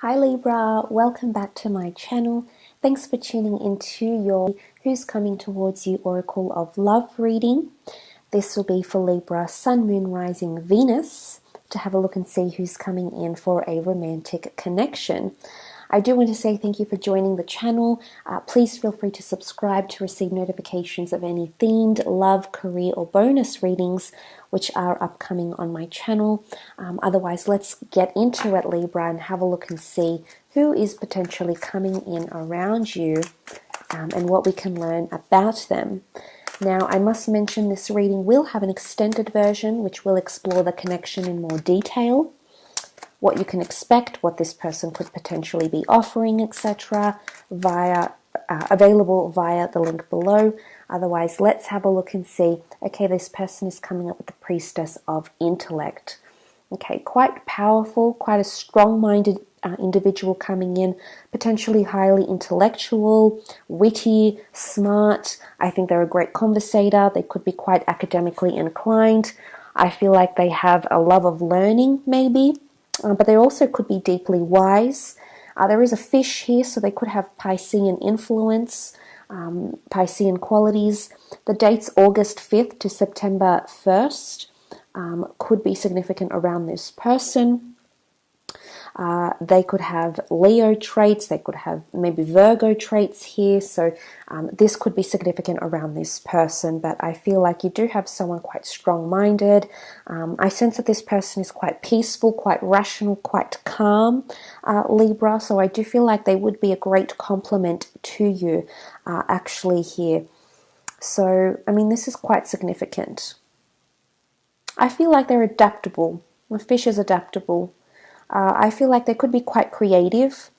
Hi Libra, welcome back to my channel. Thanks for tuning into your Who's Coming Towards You Oracle of Love reading. This will be for Libra, Sun, Moon, Rising, Venus, to have a look and see who's coming in for a romantic connection. I do want to say thank you for joining the channel. Please feel free to subscribe to receive notifications of any themed, love, career or bonus readings which are upcoming on my channel. Otherwise, let's get into it, Libra, and have a look and see who is potentially coming in around you and what we can learn about them. Now, I must mention this reading will have an extended version which will explore the connection in more detail, what you can expect, what this person could potentially be offering, etc., available via the link below. Otherwise, let's have a look and see. Okay, this person is coming up with the Priestess of Intellect. Okay, quite powerful, quite a strong-minded individual coming in, potentially highly intellectual, witty, smart. I think they're a great conversator. They could be quite academically inclined. I feel like they have a love of learning, maybe. But they also could be deeply wise. There is a fish here, so they could have Piscean influence, Piscean qualities. The dates August 5th to September 1st could be significant around this person. They could have Leo traits, they could have maybe Virgo traits here, so this could be significant around this person, but I feel like you do have someone quite strong-minded. I sense that this person is quite peaceful, quite rational, quite calm, Libra, so I do feel like they would be a great complement to you actually here. So, I mean, this is quite significant. I feel like they're adaptable. The fish is adaptable. I feel like they could be quite creative.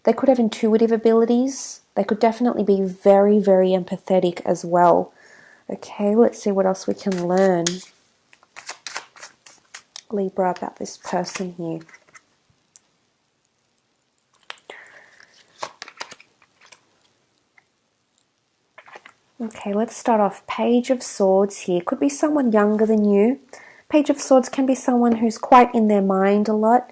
They could have intuitive abilities. They could definitely be very, very empathetic as well. Okay, let's see what else we can learn, Libra, about this person here. Okay, let's start off. Page of Swords here. Could be someone younger than you. Page of Swords can be someone who's quite in their mind a lot.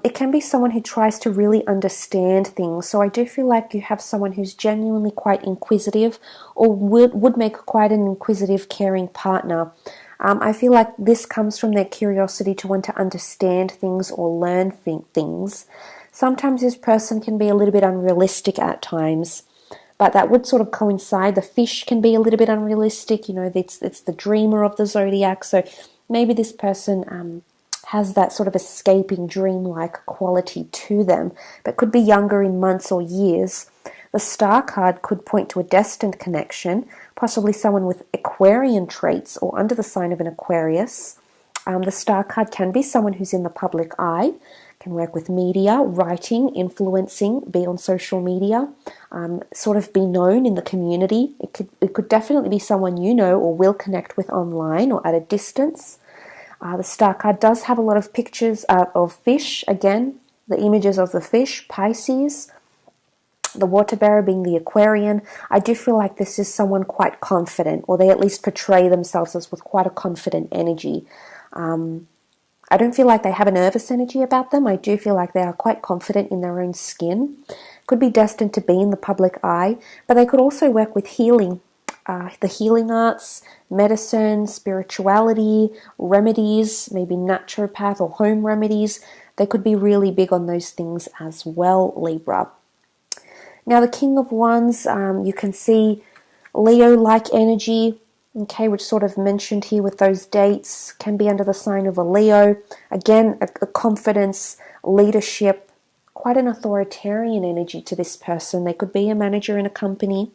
It can be someone who tries to really understand things. So I do feel like you have someone who's genuinely quite inquisitive or would make quite an inquisitive, caring partner. I feel like this comes from their curiosity to want to understand things or learn things. Sometimes this person can be a little bit unrealistic at times, but that would sort of coincide. The fish can be a little bit unrealistic. You know, it's the dreamer of the zodiac, so maybe this person has that sort of escaping dream-like quality to them, but could be younger in months or years. The Star card could point to a destined connection, possibly someone with Aquarian traits or under the sign of an Aquarius. The Star card can be someone who's in the public eye, can work with media, writing, influencing, be on social media, sort of be known in the community. It could definitely be someone you know or will connect with online or at a distance. The Star card does have a lot of pictures of fish, again, the images of the fish, Pisces, the water bearer being the Aquarian. I do feel like this is someone quite confident, or they at least portray themselves as with quite a confident energy. I don't feel like they have a nervous energy about them. I do feel like they are quite confident in their own skin. Could be destined to be in the public eye, but they could also work with healing, the healing arts, medicine, spirituality, remedies, maybe naturopath or home remedies. They could be really big on those things as well, Libra. Now, the King of Wands, you can see Leo-like energy, okay, which sort of mentioned here with those dates, can be under the sign of a Leo. Again, a confidence, leadership, quite an authoritarian energy to this person. They could be a manager in a company.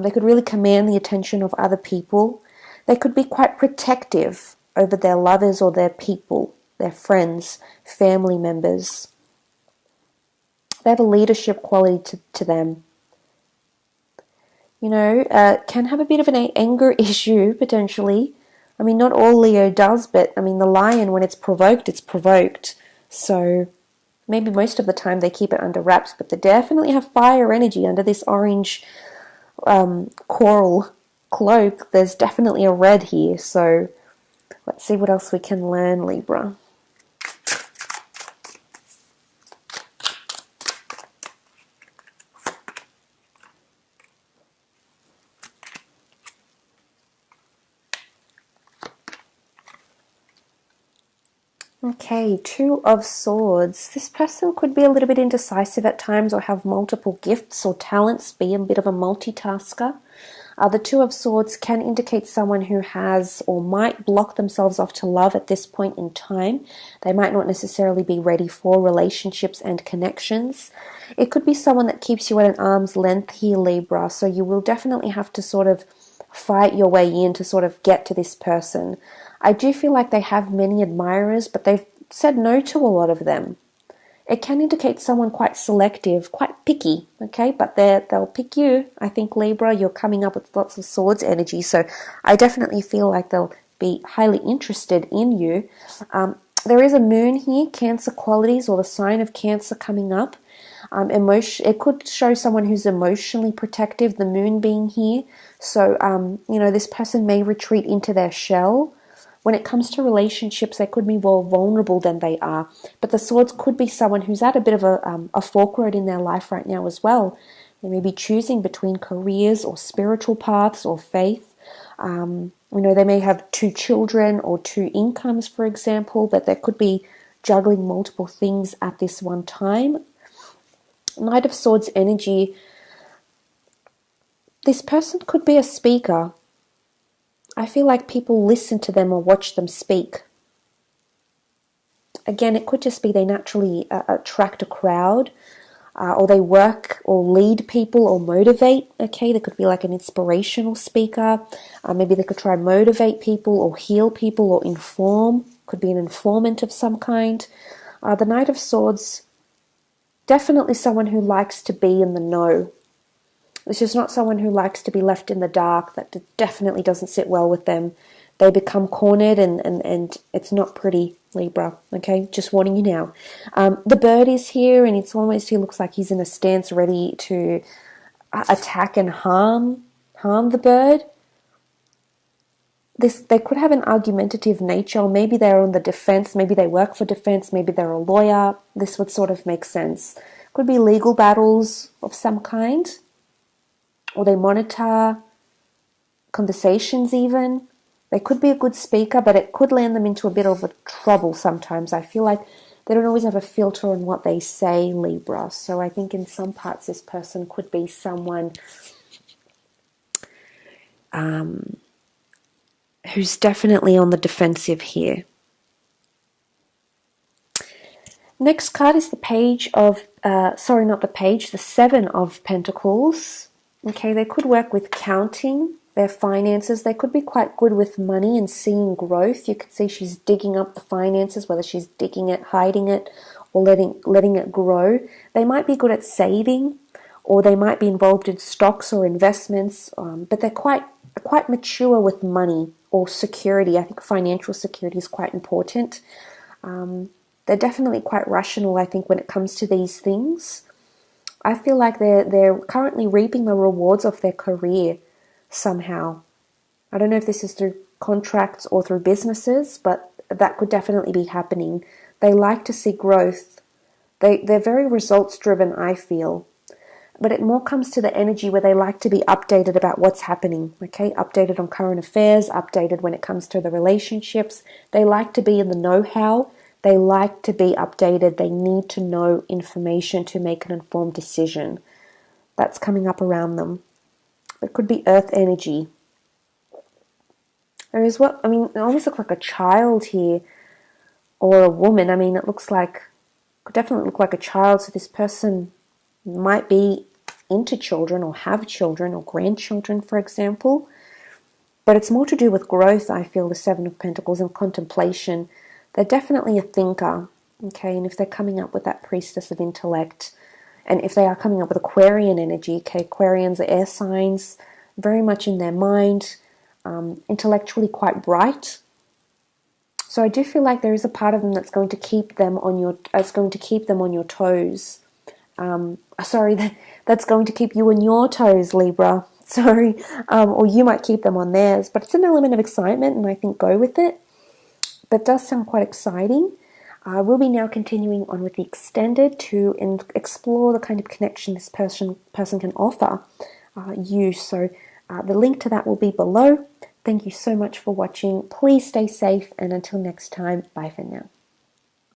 They could really command the attention of other people. They could be quite protective over their lovers or their people, their friends, family members. They have a leadership quality to them. You know, can have a bit of an anger issue, potentially. I mean, not all Leo does, but, I mean, the lion, when it's provoked, it's provoked. So, maybe most of the time they keep it under wraps, but they definitely have fire energy under this orange coral cloak. There's definitely a red here, so let's see what else we can learn, Libra. Okay, Two of Swords. This person could be a little bit indecisive at times or have multiple gifts or talents, be a bit of a multitasker. The Two of Swords can indicate someone who has or might block themselves off to love at this point in time. They might not necessarily be ready for relationships and connections. It could be someone that keeps you at an arm's length here, Libra, so you will definitely have to sort of fight your way in to sort of get to this person. I do feel like they have many admirers, but they've said no to a lot of them. It can indicate someone quite selective, quite picky, okay? But they'll pick you. I think, Libra, you're coming up with lots of swords energy, so I definitely feel like they'll be highly interested in you. There is a moon here, Cancer qualities, or the sign of Cancer coming up. It could show someone who's emotionally protective, the moon being here. So, this person may retreat into their shell. When it comes to relationships, they could be more vulnerable than they are. But the Swords could be someone who's at a bit of a forkroad in their life right now as well. They may be choosing between careers or spiritual paths or faith. They may have 2 children or 2 incomes, for example, but they could be juggling multiple things at this one time. Knight of Swords energy. This person could be a speaker. I feel like people listen to them or watch them speak. Again, it could just be they naturally attract a crowd, or they work or lead people or motivate. Okay, they could be like an inspirational speaker. Maybe they could try and motivate people or heal people or inform. Could be an informant of some kind. The Knight of Swords, definitely someone who likes to be in the know. This is not someone who likes to be left in the dark. That definitely doesn't sit well with them. They become cornered and it's not pretty, Libra. Okay, just warning you now. The bird is here, and it's almost, he looks like he's in a stance ready to attack and harm the bird. They could have an argumentative nature, or maybe they're on the defense, maybe they work for defense, maybe they're a lawyer. This would sort of make sense. Could be legal battles of some kind. Or they monitor conversations even. They could be a good speaker, but it could land them into a bit of a trouble sometimes. I feel like they don't always have a filter on what they say, Libra. So I think in some parts this person could be someone who's definitely on the defensive here. Next card is the the 7 of Pentacles. Okay, they could work with counting their finances. They could be quite good with money and seeing growth. You could see she's digging up the finances, whether she's digging it, hiding it, or letting it grow. They might be good at saving, or they might be involved in stocks or investments, but they're quite mature with money or security. I think financial security is quite important. They're definitely quite rational, I think, when it comes to these things. I feel like they're currently reaping the rewards of their career somehow. I don't know if this is through contracts or through businesses, but that could definitely be happening. They like to see growth. They're very results driven, I feel. But it more comes to the energy where they like to be updated about what's happening, okay? Updated on current affairs, updated when it comes to the relationships. They like to be in the know-how. They like to be updated. They need to know information to make an informed decision. That's coming up around them. It could be earth energy. There is it almost looks like a child here, or a woman. It could definitely look like a child. So this person might be into children or have children or grandchildren, for example. But it's more to do with growth, I feel, the 7 of Pentacles, and contemplation. They're definitely a thinker, okay? And if they're coming up with that priestess of intellect, and if they are coming up with Aquarian energy, okay? Aquarians are air signs, very much in their mind, intellectually quite bright. So I do feel like there is a part of them that's going to keep them on your toes. That's going to keep you on your toes, Libra. Or you might keep them on theirs. But it's an element of excitement, and I think go with it. But it does sound quite exciting. We'll be now continuing on with the extended to explore the kind of connection this person can offer you. So the link to that will be below. Thank you so much for watching. Please stay safe, and until next time, bye for now.